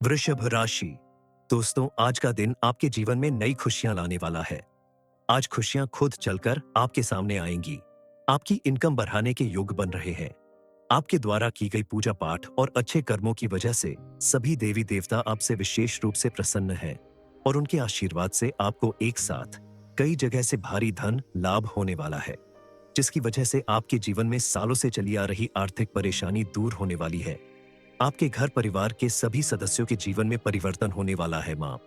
वृषभ राशि। दोस्तों, आज का दिन आपके जीवन में नई खुशियां लाने वाला है। आज खुशियां खुद चलकर आपके सामने आएंगी। आपकी इनकम बढ़ाने के योग बन रहे हैं। आपके द्वारा की गई पूजा पाठ और अच्छे कर्मों की वजह से सभी देवी देवता आपसे विशेष रूप से प्रसन्न हैं और उनके आशीर्वाद से आपको एक साथ कई जगह से भारी धन लाभ होने वाला है, जिसकी वजह से आपके जीवन में सालों से चली आ रही आर्थिक परेशानी दूर होने वाली है। आपके घर परिवार के सभी सदस्यों के जीवन में परिवर्तन होने वाला है। माँ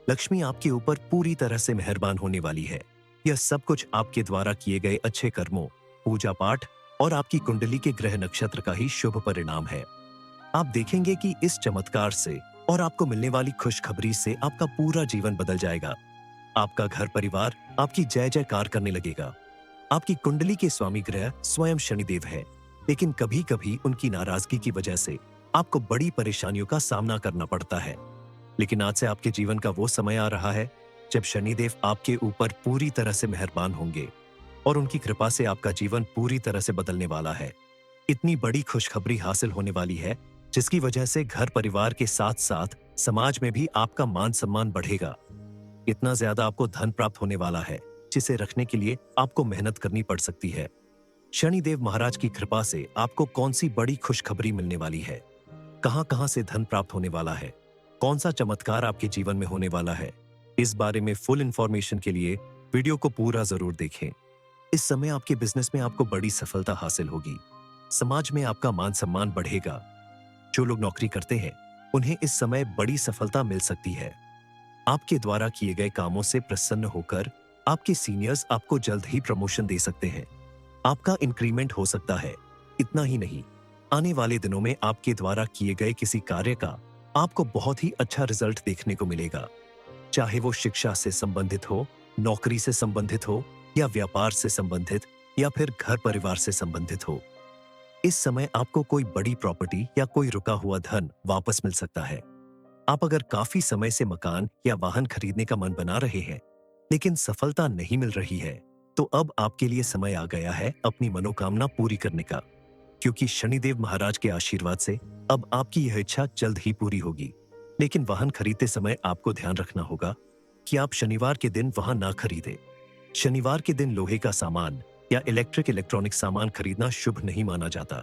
लक्ष्मी आपके ऊपर पूरी तरह से मेहरबान होने वाली है। यह सब कुछ आपके द्वारा किए गए अच्छे कर्मों, पूजा पाठ और आपकी कुंडली के ग्रह नक्षत्र का ही शुभ परिणाम है। आप देखेंगे कि इस चमत्कार से और आपको मिलने वाली खुशखबरी से आपका पूरा जीवन बदल जाएगा। आपका घर परिवार आपकी जय जयकार करने लगेगा। आपकी कुंडली के स्वामी ग्रह स्वयं शनिदेव है, लेकिन कभी कभी उनकी नाराजगी की वजह से आपको बड़ी परेशानियों का सामना करना पड़ता है। लेकिन आज से आपके जीवन का वो समय आ रहा है जब शनिदेव आपके ऊपर पूरी तरह से मेहरबान होंगे और उनकी कृपा से आपका जीवन पूरी तरह से बदलने वाला है। इतनी बड़ी खुशखबरी हासिल होने वाली है जिसकी वजह से घर परिवार के साथ साथ समाज में भी आपका मान सम्मान बढ़ेगा। इतना ज्यादा आपको धन प्राप्त होने वाला है जिसे रखने के लिए आपको मेहनत करनी पड़ सकती है। शनिदेव महाराज की कृपा से आपको कौन सी बड़ी खुशखबरी मिलने वाली है, कहां कहां से धन प्राप्त होने वाला है, कौन सा चमत्कार आपके जीवन में होने वाला है, इस बारे में फुल इंफॉर्मेशन के लिए वीडियो को पूरा जरूर देखें। इस समय आपके बिजनेस में आपको बड़ी सफलता हासिल होगी। समाज में आपका मान सम्मान बढ़ेगा। जो लोग नौकरी करते हैं उन्हें इस समय बड़ी सफलता मिल सकती है। आपके द्वारा किए गए कामों से प्रसन्न होकर आपके सीनियर्स आपको जल्द ही प्रमोशन दे सकते हैं। आपका इंक्रीमेंट हो सकता है। इतना ही नहीं, आने वाले दिनों में आपके द्वारा किए गए किसी कार्य का आपको बहुत ही अच्छा रिजल्ट देखने को मिलेगा। चाहे वो शिक्षा से संबंधित हो, नौकरी से संबंधित हो, या व्यापार से संबंधित, या फिर घर परिवार से संबंधित हो। इस समय आपको कोई बड़ी प्रॉपर्टी या कोई रुका हुआ धन वापस मिल सकता है। आप अगर काफी समय से मकान या वाहन खरीदने का मन बना रहे हैं लेकिन सफलता नहीं मिल रही है, तो अब आपके लिए समय आ गया है अपनी मनोकामना पूरी करने का, क्योंकि शनिदेव महाराज के आशीर्वाद से अब आपकी यह इच्छा जल्द ही पूरी होगी। लेकिन वाहन खरीदते समय आपको ध्यान रखना होगा कि आप शनिवार के दिन वाहन ना खरीदें। शनिवार के दिन लोहे का सामान या इलेक्ट्रॉनिक सामान खरीदना शुभ नहीं माना जाता।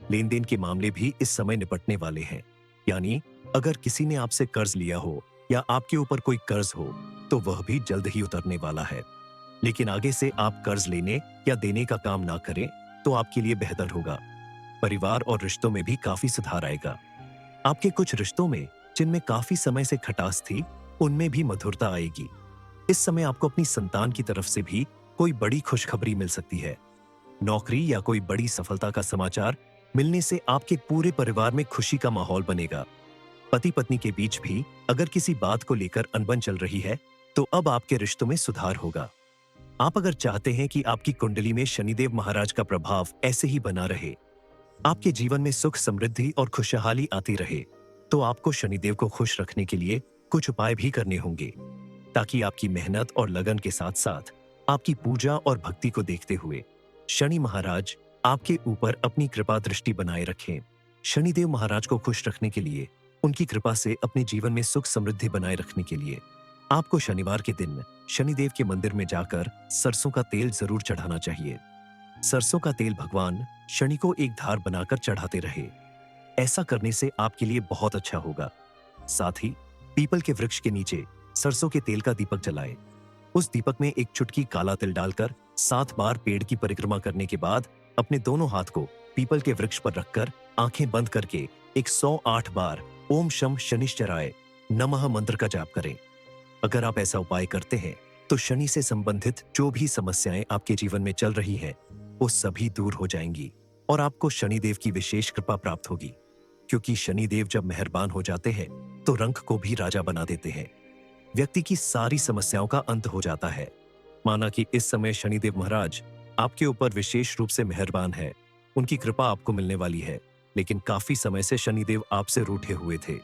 लेन देन के मामले भी इस समय निपटने वाले हैं, यानी अगर किसी ने आपसे कर्ज लिया हो या आपके ऊपर कोई कर्ज हो तो वह भी जल्द ही उतरने वाला है। लेकिन आगे से आप कर्ज लेने या देने का काम ना करें तो आपके लिए बेहतर होगा। परिवार और रिश्तों में भी काफी सुधार आएगा। आपके कुछ रिश्तों में जिनमें काफी समय से खटास थी, उनमें भी मधुरता आएगी। इस समय आपको अपनी संतान की तरफ से भी कोई बड़ी खुशखबरी मिल सकती है। नौकरी या कोई बड़ी सफलता का समाचार मिलने से आपके पूरे परिवार में खुशी का माहौल बनेगा। पति पत्नी के बीच भी अगर किसी बात को लेकर अनबन चल रही है तो अब आपके रिश्तों में सुधार होगा। आप अगर चाहते हैं कि आपकी कुंडली में शनिदेव महाराज का प्रभाव ऐसे ही बना रहे, आपके जीवन में सुख समृद्धि और खुशहाली आती रहे, तो आपको शनिदेव को खुश रखने के लिए कुछ उपाय भी करने होंगे, ताकि आपकी मेहनत और लगन के साथ साथ आपकी पूजा और भक्ति को देखते हुए शनि महाराज आपके ऊपर अपनी कृपा दृष्टि बनाए रखें। शनिदेव महाराज को खुश रखने के लिए, उनकी कृपा से अपने जीवन में सुख समृद्धि बनाए रखने के लिए आपको शनिवार के दिन शनिदेव के मंदिर में जाकर सरसों का तेल जरूर चढ़ाना चाहिए। सरसों का तेल भगवान शनि को एक धार बनाकर चढ़ाते रहे। ऐसा करने से आपके लिए बहुत अच्छा होगा। साथ ही पीपल के वृक्ष के नीचे सरसों के तेल का दीपक जलाएं। उस दीपक में एक चुटकी काला तिल डालकर 7 बार पेड़ की परिक्रमा करने के बाद अपने दोनों हाथ को पीपल के वृक्ष पर रखकर आंखें बंद करके 108 बार ओम शम शनिश्चराय नमः मंत्र का जाप करें। अगर आप ऐसा उपाय करते हैं तो शनि से संबंधित जो भी समस्याएं आपके जीवन में चल रही हैं, वो सभी दूर हो जाएंगी और आपको शनिदेव की विशेष कृपा प्राप्त होगी। क्योंकि शनिदेव जब मेहरबान हो जाते हैं तो रंक को भी राजा बना देते हैं। व्यक्ति की सारी समस्याओं का अंत हो जाता है। माना कि इस समय शनिदेव महाराज आपके ऊपर विशेष रूप से मेहरबान है, उनकी कृपा आपको मिलने वाली है। लेकिन काफी समय से शनिदेव आपसे रूठे हुए थे,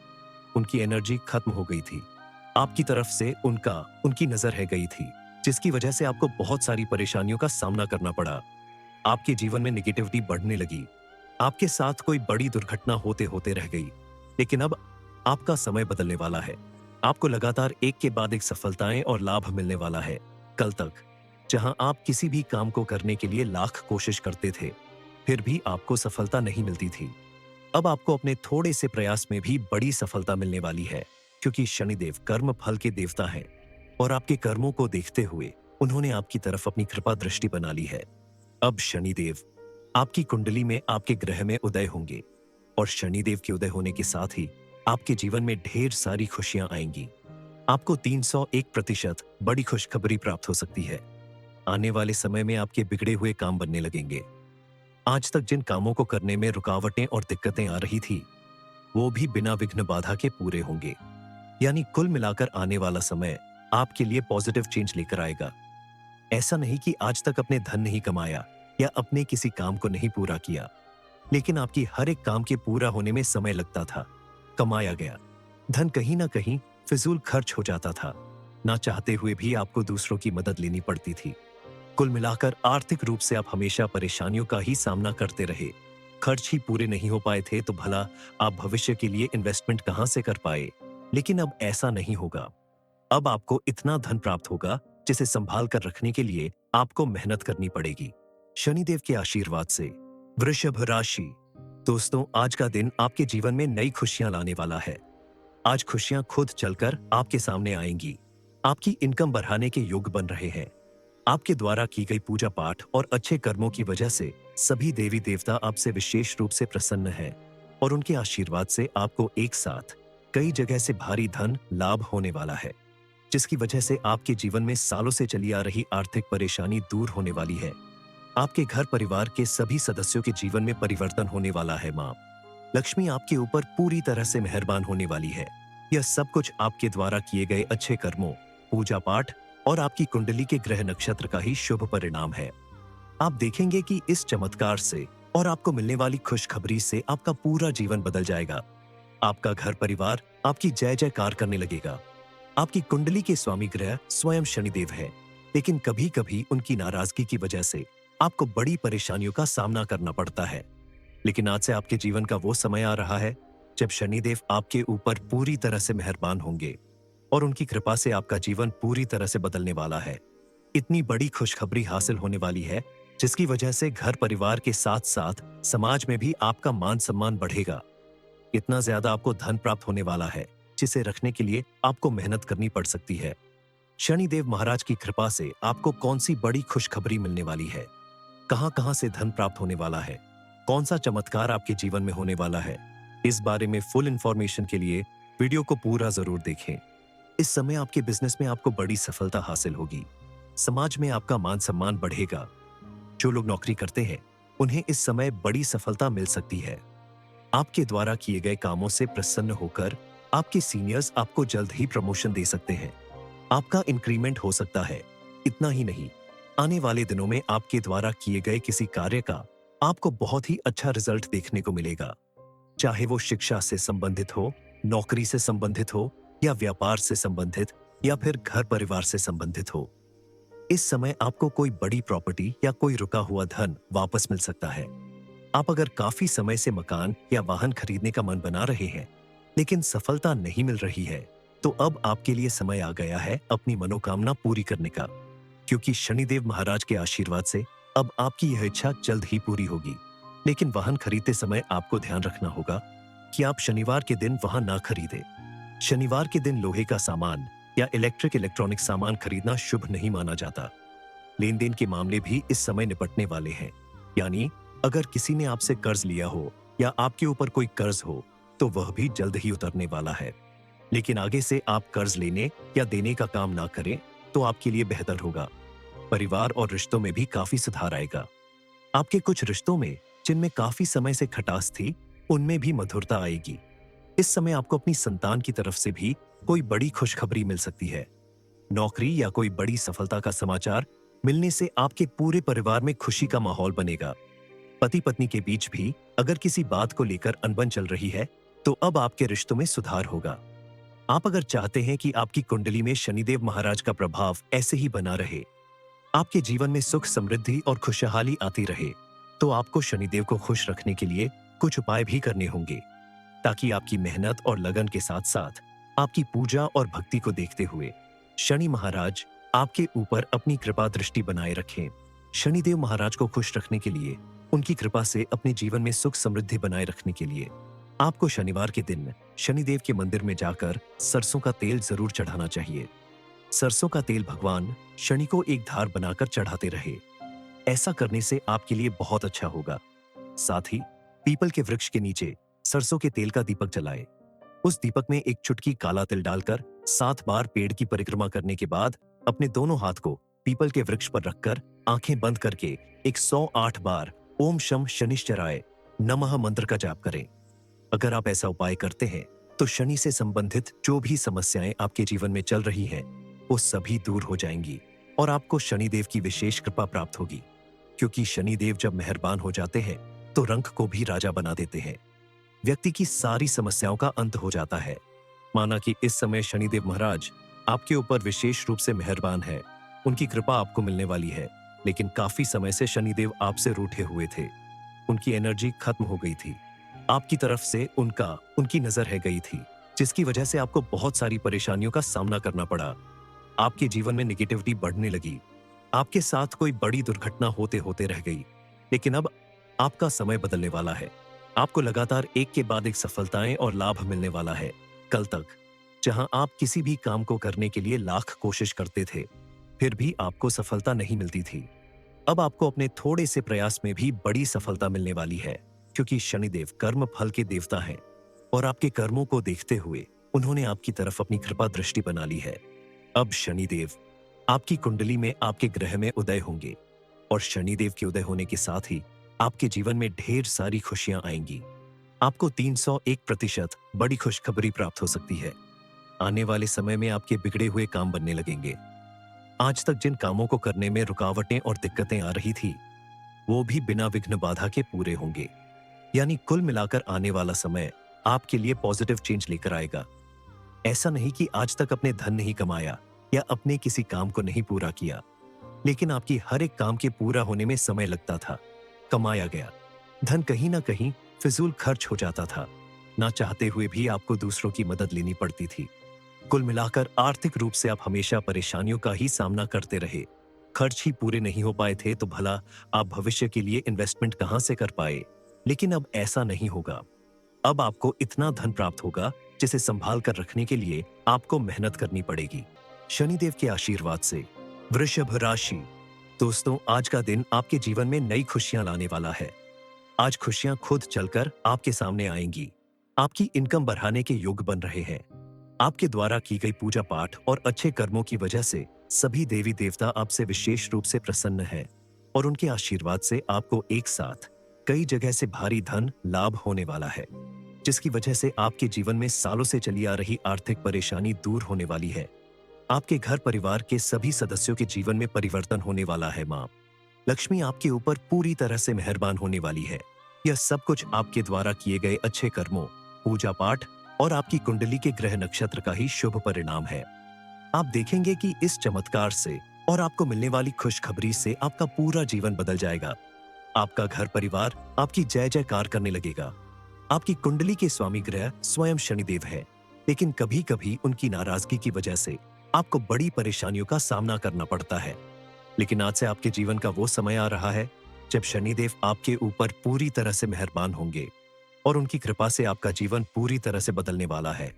उनकी एनर्जी खत्म हो गई थी, आपकी तरफ से उनकी नजर है गई थी, जिसकी वजह से आपको बहुत सारी परेशानियों का सामना करना पड़ा। आपके जीवन में नेगेटिविटी बढ़ने लगी। आपके साथ कोई बड़ी दुर्घटना होते होते रह गई। लेकिन अब आपका समय बदलने वाला है। आपको लगातार एक के बाद एक सफलताएं और लाभ मिलने वाला है। कल तक जहां आप किसी भी काम को करने के लिए लाख कोशिश करते थे, फिर भी आपको सफलता नहीं मिलती थी, अब आपको अपने थोड़े से प्रयास में भी बड़ी सफलता मिलने वाली है, क्योंकि शनिदेव कर्म फल के देवता हैं और आपके कर्मों को देखते हुए उन्होंने आपकी तरफ अपनी कृपा दृष्टि बना ली है। अब शनिदेव आपकी कुंडली में आपके ग्रह में उदय होंगे और शनिदेव के उदय होने के साथ ही आपके जीवन में ढेर सारी खुशियां आएंगी। आपको 301% बड़ी खुशखबरी प्राप्त हो सकती है। आने वाले समय में आपके बिगड़े हुए काम बनने लगेंगे। आज तक जिन कामों को करने में रुकावटें और दिक्कतें आ रही थी, वो भी बिना विघ्न बाधा के पूरे होंगे। यानी कुल मिलाकर आने वाला समय आपके लिए पॉजिटिव चेंज लेकर आएगा। ऐसा नहीं कि आज तक अपने धन नहीं कमाया या अपने किसी काम को नहीं पूरा किया, लेकिन आपकी हर एक काम के पूरा होने में समय लगता था, कमाया गया धन कहीं ना कहीं फिजूल खर्च हो जाता था। ना चाहते हुए भी आपको दूसरों की मदद लेनी पड़ती थी। कुल मिलाकर आर्थिक रूप से आप हमेशा परेशानियों का ही सामना करते रहे। खर्च ही पूरे नहीं हो पाए थे तो भला आप भविष्य के लिए इन्वेस्टमेंट कहां से कर पाए। लेकिन अब ऐसा नहीं होगा। अब आपको इतना धन प्राप्त होगा जिसे संभाल कर रखने के लिए आपको मेहनत करनी पड़ेगी, शनिदेव के आशीर्वाद से। वृषभ राशि। दोस्तों, आज का दिन आपके जीवन में नई खुशियां लाने वाला है। आज खुशियां खुद चलकर आपके सामने आएंगी। आपकी इनकम बढ़ाने के योग बन रहे हैं। आपके द्वारा की गई पूजा पाठ और अच्छे कर्मों की वजह से सभी देवी देवता आपसे विशेष रूप से प्रसन्न हैं और उनके आशीर्वाद से आपको एक साथ कई जगह से भारी धन लाभ होने वाला है, जिसकी वजह से आपके जीवन में सालों से चली आ रही आर्थिक परेशानी दूर होने वाली है। आपके घर परिवार के सभी सदस्यों के जीवन में परिवर्तन होने वाला है। मां लक्ष्मी आपके ऊपर पूरी तरह से मेहरबान होने वाली है। यह सब कुछ आपके द्वारा किए गए अच्छे कर्मों, पूजा पाठ और आपकी कुंडली के ग्रह नक्षत्र का ही शुभ परिणाम है। आप देखेंगे कि इस चमत्कार से और आपको मिलने वाली खुशखबरी से आपका पूरा जीवन बदल जाएगा। आपका घर परिवार आपकी जय जयकार करने लगेगा। आपकी कुंडली के स्वामी ग्रह स्वयं शनिदेव है, लेकिन कभी कभी उनकी नाराजगी की वजह से आपको बड़ी परेशानियों का सामना करना पड़ता है। लेकिन आज से आपके जीवन का वो समय आ रहा है जब शनिदेव आपके ऊपर पूरी तरह से मेहरबान होंगे और उनकी कृपा से आपका जीवन पूरी तरह से बदलने वाला है। इतनी बड़ी खुशखबरी हासिल होने वाली है जिसकी वजह से घर परिवार के साथ साथ समाज में भी आपका मान सम्मान बढ़ेगा। इतना ज्यादा आपको धन प्राप्त होने वाला है जिसे रखने के लिए आपको मेहनत करनी पड़ सकती है। शनिदेव महाराज की कृपा से आपको कौन सी बड़ी खुशखबरी मिलने वाली है, कहां-कहां से धन प्राप्त होने वाला है, कौन सा चमत्कार आपके जीवन में होने वाला है, इस बारे में फुल इंफॉर्मेशन के लिए वीडियो को पूरा जरूर देखें। इस समय आपके बिजनेस में आपको बड़ी सफलता हासिल होगी। समाज में आपका मान सम्मान बढ़ेगा। जो लोग नौकरी करते हैं उन्हें इस समय बड़ी सफलता मिल सकती है। आपके द्वारा किए गए कामों से प्रसन्न होकर आपके सीनियर्स आपको जल्द ही प्रमोशन दे सकते हैं। आपका इंक्रीमेंट हो सकता है। इतना ही नहीं, आने वाले दिनों में आपके द्वारा किए गए किसी कार्य का आपको बहुत ही अच्छा रिजल्ट देखने को मिलेगा। चाहे वो शिक्षा से संबंधित हो, नौकरी से संबंधित हो या व्यापार से संबंधित या फिर घर परिवार से संबंधित हो। इस समय आपको कोई बड़ी प्रॉपर्टी या कोई रुका हुआ धन वापस मिल सकता है। आप अगर काफी समय से मकान या वाहन खरीदने का मन बना रहे हैं लेकिन सफलता नहीं मिल रही है, तो अब आपके लिए समय आ गया है अपनी मनोकामना पूरी करने का, क्योंकि शनिदेव महाराज के आशीर्वाद से अब आपकी यह इच्छा जल्द ही पूरी होगी। लेकिन वाहन खरीदते समय आपको ध्यान रखना होगा कि आप शनिवार के दिन वाहन ना खरीदें। शनिवार के दिन लोहे का सामान या इलेक्ट्रॉनिक सामान खरीदना शुभ नहीं माना जाता। लेन देन के मामले भी इस समय निपटने वाले हैं। यानी अगर किसी ने आपसे कर्ज लिया हो या आपके ऊपर कोई कर्ज हो तो वह भी जल्द ही उतरने वाला है। लेकिन आगे से आप कर्ज लेने या देने का काम ना करें तो आपके लिए बेहतर होगा। परिवार और रिश्तों में भी काफी सुधार आएगा। आपके कुछ रिश्तों में जिनमें काफी समय से खटास थी, उनमें भी मधुरता आएगी। इस समय आपको अपनी संतान की तरफ से भी कोई बड़ी खुशखबरी मिल सकती है। नौकरी या कोई बड़ी सफलता का समाचार मिलने से आपके पूरे परिवार में खुशी का माहौल बनेगा। पति पत्नी के बीच भी अगर किसी बात को लेकर अनबन चल रही है तो अब आपके रिश्तों में सुधार होगा। आप अगर चाहते हैं कि आपकी कुंडली में शनिदेव महाराज का प्रभाव ऐसे ही बना रहे, आपके जीवन में सुख समृद्धि और खुशहाली आती रहे, तो आपको शनिदेव को खुश रखने के लिए कुछ उपाय भी करने होंगे ताकि आपकी मेहनत और लगन के साथ साथ आपकी पूजा और भक्ति को देखते हुए शनि महाराज आपके ऊपर अपनी कृपा दृष्टि बनाए रखें। शनिदेव महाराज को खुश रखने के लिए, उनकी कृपा से अपने जीवन में सुख समृद्धि बनाए रखने के लिए आपको शनिवार के दिन शनिदेव के मंदिर में जाकर सरसों का तेल जरूर चढ़ाना चाहिए। सरसों का तेल भगवान शनि को एक धार बनाकर चढ़ाते रहे। ऐसा करने से आपके लिए बहुत अच्छा होगा। साथ ही पीपल के वृक्ष के नीचे सरसों के तेल का दीपक जलाए। उस दीपक में एक चुटकी काला तिल डालकर 7 बार पेड़ की परिक्रमा करने के बाद अपने दोनों हाथ को पीपल के वृक्ष पर रखकर आंखें बंद करके 108 बार ओम शम शनिश्चराय नमः मंत्र का जाप करें। अगर आप ऐसा उपाय करते हैं तो शनि से संबंधित जो भी समस्याएं आपके जीवन में चल रही हैं, वो सभी दूर हो जाएंगी और आपको शनिदेव की विशेष कृपा प्राप्त होगी। क्योंकि शनिदेव जब मेहरबान हो जाते हैं तो रंक को भी राजा बना देते हैं। व्यक्ति की सारी समस्याओं का अंत हो जाता है। माना कि इस समय शनिदेव महाराज आपके ऊपर विशेष रूप से मेहरबान है, उनकी कृपा आपको मिलने वाली है। लेकिन काफी समय से शनिदेव आपसे रूठे हुए थे, उनकी एनर्जी खत्म हो गई थी, आपकी तरफ से उनकी नजर है गई थी, जिसकी वजह से आपको बहुत सारी परेशानियों का सामना करना पड़ा। आपके जीवन में निगेटिविटी बढ़ने लगी, आपके साथ कोई बड़ी दुर्घटना होते होते रह गई। लेकिन अब आपका समय बदलने वाला है। आपको लगातार एक के बाद एक सफलताएं और लाभ मिलने वाला है। कल तक जहां आप किसी भी काम को करने के लिए लाख कोशिश करते थे, फिर भी आपको सफलता नहीं मिलती थी, अब आपको अपने थोड़े से प्रयास में भी बड़ी सफलता मिलने वाली है। क्योंकि शनिदेव कर्म फल के देवता हैं और आपके कर्मों को देखते हुए उन्होंने आपकी तरफ अपनी कृपा दृष्टि बना ली है। अब शनिदेव आपकी कुंडली में आपके ग्रह में उदय होंगे और शनिदेव के उदय होने के साथ ही आपके जीवन में ढेर सारी खुशियां आएंगी। आपको 301% बड़ी खुशखबरी प्राप्त हो सकती है। आने वाले समय में आपके बिगड़े हुए काम बनने लगेंगे। आज तक जिन कामों को करने में रुकावटें और दिक्कतें आ रही थी, वो भी बिना विघ्न बाधा के पूरे होंगे। यानी कुल मिलाकर आने वाला समय आपके लिए पॉजिटिव चेंज लेकर आएगा। ऐसा नहीं कि आज तक अपने धन नहीं कमाया या अपने किसी काम को नहीं पूरा किया, लेकिन आपकी हर एक काम के पूरा होने में समय लगता था, कमाया गया धन कहीं ना कहीं फिजूल खर्च हो जाता था, ना चाहते हुए भी आपको दूसरों की मदद लेनी पड़ती थी। कुल मिलाकर आर्थिक रूप से आप हमेशा परेशानियों का ही सामना करते रहे। खर्च ही पूरे नहीं हो पाए थे तो भला आप भविष्य के लिए इन्वेस्टमेंट कहां से कर पाए। लेकिन अब ऐसा नहीं होगा। अब आपको इतना धन प्राप्त होगा जिसे संभाल कर रखने के लिए आपको मेहनत करनी पड़ेगी। शनिदेव के आशीर्वाद से वृषभ राशि। दोस्तों, आज का दिन आपके जीवन में नई खुशियां लाने वाला है। आज खुशियां खुद चलकर आपके सामने आएंगी। आपकी इनकम बढ़ाने के योग बन रहे हैं। आपके द्वारा की गई पूजा पाठ और अच्छे कर्मों की वजह से सभी देवी देवता आपसे विशेष रूप से प्रसन्न हैं और उनके आशीर्वाद से आपको एक साथ कई जगह से भारी धन लाभ होने वाला है, जिसकी वजह से आपके जीवन में सालों से चली आ रही आर्थिक परेशानी दूर होने वाली है। आपके घर परिवार के सभी सदस्यों के जीवन में परिवर्तन होने वाला है। मां लक्ष्मी आपके ऊपर पूरी तरह से मेहरबान होने वाली है। यह सब कुछ आपके द्वारा किए गए अच्छे कर्मों, पूजा पाठ और आपकी कुंडली के ग्रह नक्षत्र का ही शुभ परिणाम है। आप देखेंगे कि इस चमत्कार से और आपको मिलने वाली खुशखबरी से आपका पूरा जीवन बदल जाएगा। आपका घर परिवार आपकी जय जयकार करने लगेगा। आपकी कुंडली के स्वामी ग्रह स्वयं शनिदेव है, लेकिन कभी कभी उनकी नाराजगी की वजह से आपको बड़ी परेशानियों का सामना करना पड़ता है। लेकिन आज से आपके जीवन का वो समय आ रहा है जब शनिदेव आपके ऊपर पूरी तरह से मेहरबान होंगे और उनकी कृपा से आपका जीवन पूरी तरह से बदलने वाला है।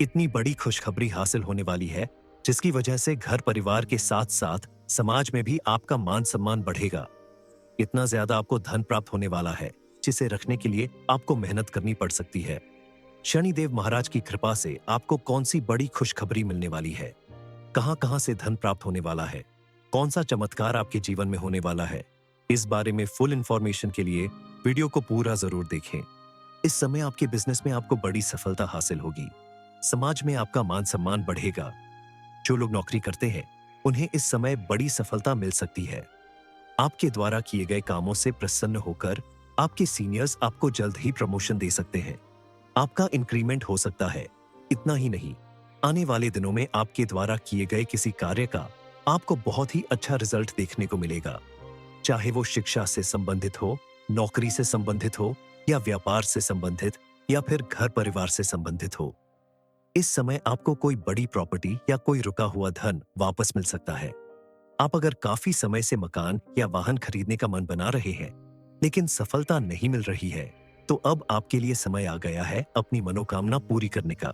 इतनी बड़ी खुशखबरी हासिल होने वाली है जिसकी वजह से घर परिवार के साथ साथ समाज में भी आपका मान सम्मान बढ़ेगा। इतना ज्यादा आपको धन प्राप्त होने वाला है जिसे रखने के लिए आपको मेहनत करनी पड़ सकती है। शनिदेव महाराज की कृपा से आपको कौन सी बड़ी खुशखबरी मिलने वाली है, कहां-कहां से धन प्राप्त होने वाला है, कौन सा चमत्कार आपके जीवन में होने वाला है, इस बारे में फुल इंफॉर्मेशन के लिए वीडियो को पूरा जरूर देखें। इस समय आपके बिजनेस में आपको बड़ी सफलता हासिल होगी। समाज में आपका मान सम्मान बढ़ेगा। जो लोग नौकरी करते हैं उन्हें इस समय बड़ी सफलता मिल सकती है। आपके द्वारा किए गए कामों से प्रसन्न होकर आपके सीनियर्स आपको जल्द ही प्रमोशन दे सकते हैं। आपका इंक्रीमेंट हो सकता है। इतना ही नहीं, आने वाले दिनों में आपके द्वारा किए गए किसी कार्य का आपको बहुत ही अच्छा रिजल्ट देखने को मिलेगा। चाहे वो शिक्षा से संबंधित हो, नौकरी से संबंधित हो या व्यापार से संबंधित, या फिर घर परिवार से संबंधित हो। इस समय आपको कोई बड़ी प्रॉपर्टी या कोई रुका हुआ धन वापस मिल सकता है। आप अगर काफी समय से मकान या वाहन खरीदने का मन बना रहे हैं, लेकिन सफलता नहीं मिल रही है, तो अब आपके लिए समय आ गया है अपनी मनोकामना पूरी करने का।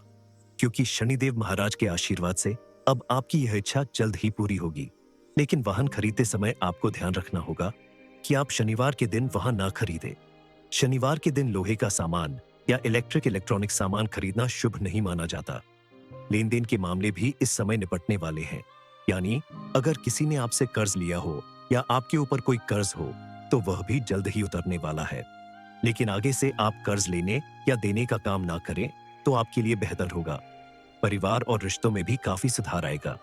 क्योंकि शनिदेव महाराज के आशीर्वाद से अब आपकी यह इच्छा जल्द ही पूरी होगी। लेकिन वाहन खरीदते समय आपको ध्यान रखना होगा कि आप शनिवार के दिन वहां ना खरीदें। शनिवार के दिन लोहे का सामान या इलेक्ट्रॉनिक सामान खरीदना शुभ नहीं माना जाता। लेन देन के मामले भी इस समय निपटने वाले हैं। यानी अगर किसी ने आपसे कर्ज लिया हो या आपके ऊपर कोई कर्ज हो, तो वह भी जल्द ही उतरने वाला है। लेकिन आगे से आप कर्ज लेने या देने का काम ना करें तो आपके लिए बेहतर होगा। परिवार और रिश्तों में भी काफी सुधार आएगा।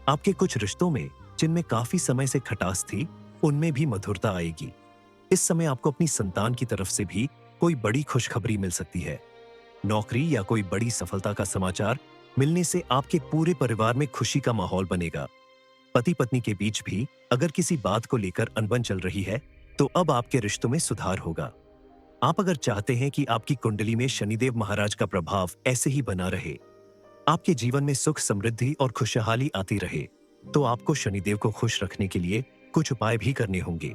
आपके कुछ रिश्तों में जिनमें काफी समय से खटास थी, उनमें भी मधुरता आएगी। इस समय आपको अपनी संतान की तरफ से भी कोई बड़ी खुशखबरी मिल सकती है। नौकरी या कोई बड़ी सफलता का समाचार मिलने से आपके पूरे परिवार में खुशी का माहौल बनेगा। पति पत्नी के बीच भी अगर किसी बात को लेकर अनबन चल रही है, तो अब आपके रिश्तों में सुधार होगा। आप अगर चाहते हैं कि आपकी कुंडली में शनिदेव महाराज का प्रभाव ऐसे ही बना रहे, आपके जीवन में सुख समृद्धि और खुशहाली आती रहे, तो आपको शनिदेव को खुश रखने के लिए कुछ उपाय भी करने होंगे,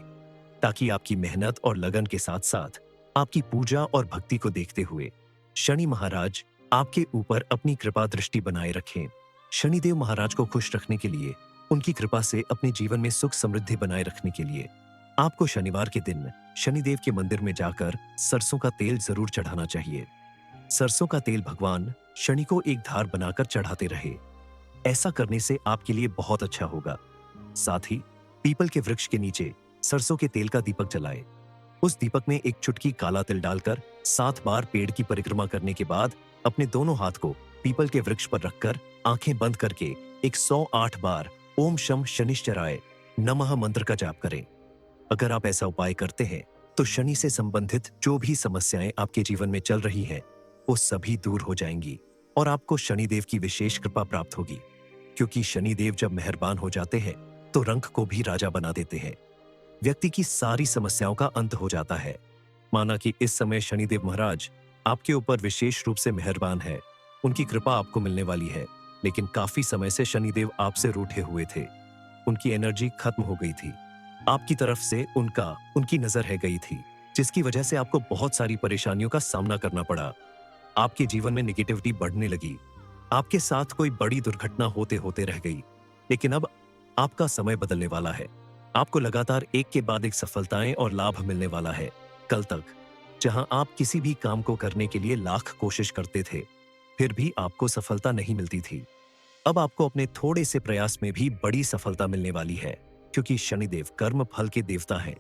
ताकि आपकी मेहनत और लगन के साथ साथ आपकी पूजा और भक्ति को देखते हुए शनि महाराज आपके ऊपर अपनी कृपा दृष्टि बनाए रखें। शनिदेव महाराज को खुश रखने के लिए, उनकी कृपा से अपने जीवन में सुख समृद्धि बनाए रखने के लिए आपको शनिवार के दिन शनिदेव के मंदिर में जाकर सरसों का तेल जरूर चढ़ाना चाहिए। सरसों का तेल भगवान शनि को एक धार बनाकर चढ़ाते रहे। ऐसा करने से आपके लिए बहुत अच्छा होगा। साथ ही पीपल के वृक्ष के नीचे सरसों के तेल का दीपक जलाए। उस दीपक में एक चुटकी काला तिल डालकर 7 बार पेड़ की परिक्रमा करने के बाद अपने दोनों हाथ को पीपल के वृक्ष पर रखकर आंखें बंद करके 108 बार ओम शम शनिश्चराय नमः मंत्र का जाप करें। अगर आप ऐसा उपाय करते हैं, तो शनि से संबंधित जो भी समस्याएं आपके जीवन में चल रही हैं, वो सभी दूर हो जाएंगी और आपको शनिदेव की विशेष कृपा प्राप्त होगी। क्योंकि शनिदेव जब मेहरबान हो जाते हैं, तो रंक को भी राजा बना देते हैं। व्यक्ति की सारी समस्याओं का अंत हो जाता है। माना कि इस समय शनिदेव महाराज आपके ऊपर विशेष रूप से मेहरबान है। उनकी कृपा आपको मिलने वाली है। लेकिन काफी समय से शनिदेव आपसे रूठे हुए थे। उनकी एनर्जी खत्म हो गई थी। आपकी तरफ से उनकी नजर है गई थी, जिसकी वजह से आपको बहुत सारी परेशानियों का सामना करना पड़ा। आपके जीवन में नेगेटिविटी बढ़ने लगी। आपके साथ कोई बड़ी दुर्घटना होते होते रह गई। लेकिन अब आपका समय बदलने वाला है। आपको लगातार एक के बाद एक सफलताएं और लाभ मिलने वाला है। कल तक जहां आप किसी भी काम को करने के लिए लाख कोशिश करते थे, फिर भी आपको सफलता नहीं मिलती थी, अब आपको अपने थोड़े से प्रयास में भी बड़ी सफलता मिलने वाली है। क्योंकि शनिदेव कर्म फल के देवता हैं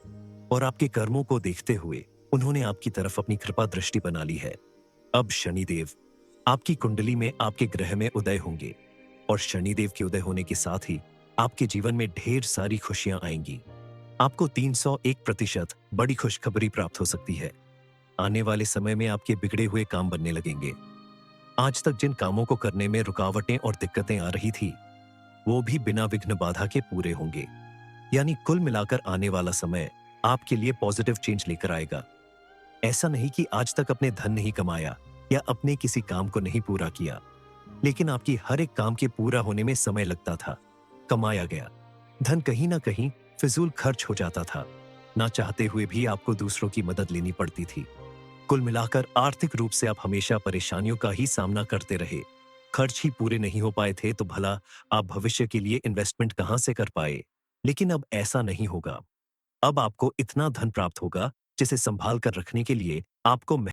और आपके कर्मों को देखते हुए उन्होंने आपकी तरफ अपनी कृपा दृष्टि बना ली है। अब शनिदेव आपकी कुंडली में आपके ग्रह में उदय होंगे और शनिदेव के उदय होने के साथ ही आपके जीवन में ढेर सारी खुशियां आएंगी। आपको 301% बड़ी खुशखबरी प्राप्त हो सकती है। आने वाले समय में आपके बिगड़े हुए काम बनने लगेंगे। आज तक जिन कामों को करने में रुकावटें और दिक्कतें आ रही थी, वो भी बिना विघ्न बाधा के पूरे होंगे। यानी कुल मिलाकर आने वाला समय आपके लिए पॉजिटिव चेंज लेकर आएगा। ऐसा नहीं कि आज तक अपने धन नहीं कमाया या अपने किसी काम को नहीं पूरा किया, लेकिन आपकी हर एक काम के पूरा होने में समय लगता था। कमाया गया धन कहीं ना कहीं फिजूल खर्च हो जाता था। ना चाहते हुए भी आपको दूसरों की मदद लेनी पड़ती थी। कुल मिलाकर आर्थिक रूप से आप हमेशा परेशानियों का ही सामना करते रहे। खर्च ही पूरे नहीं हो पाए थे तो भला आप भविष्य के लिए इन्वेस्टमेंट कहां से कर पाए। लेकिन अब ऐसा नहीं होगा। अब आपको इतना धन प्राप्त होगा जिसे संभाल कर रखने के लिए आपको